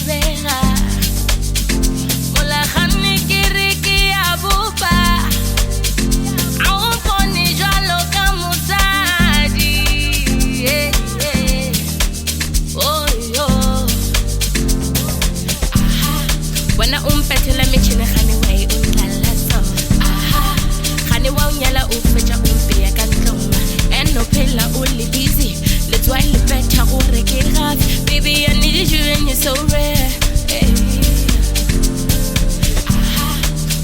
tlabega mola gane ke re ke a bopa a o mpone jwalo ka mosadi oh yo wena umpethela metšhini gane wa e untlalla so gane wa unyala o fetša umpeya ka ntlong and no phela o le busy let's why le betha gore ke gafe baby I need you and you're so rare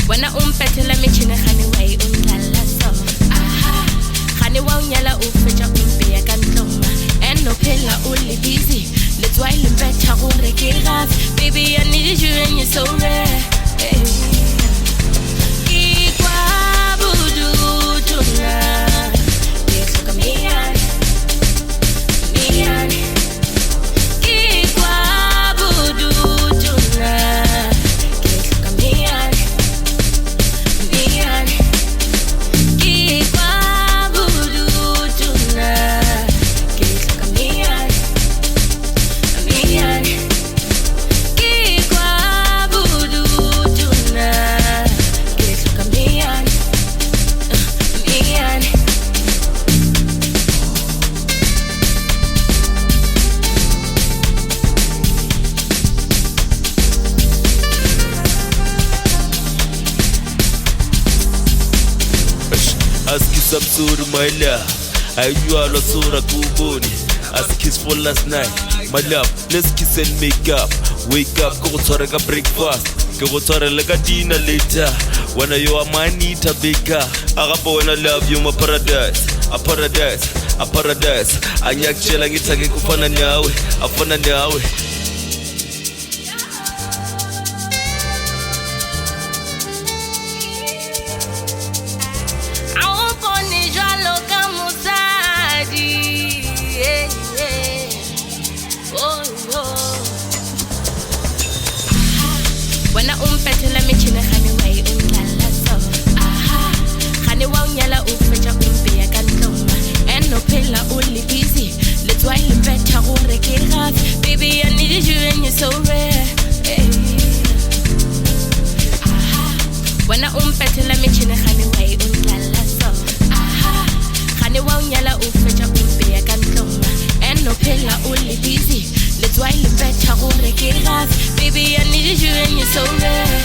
wena umpethela metšhini gane wa e untlalla so gane wa unyala o fetša umpeya ka ntlong and no phela o le busy let's why le betha gore ke gafe baby I need you and you're so rare Ask absurd my love I knew I lost sura kuboni Ask kiss for last night my love let's kiss and make up wake up go to a breakfast go to a dinner later when you are my nita bika agapo when I love you my paradise a paradise a paradise anyakchela ngitake kufana nawe afana nawe wena umpethela metšhini gane wa e untlalla so gane wa unyala o fetša umpeya ka ntlong and no phela o le busy let's why le betha gore ke gafe baby I need you and you're so rare wena umpethela metšhini gane wa e untlalla so gane wa unyala o fetša umpeya ka ntlong and no phela o le busy let's why le betha gore ke gafe baby I need you and you're so rare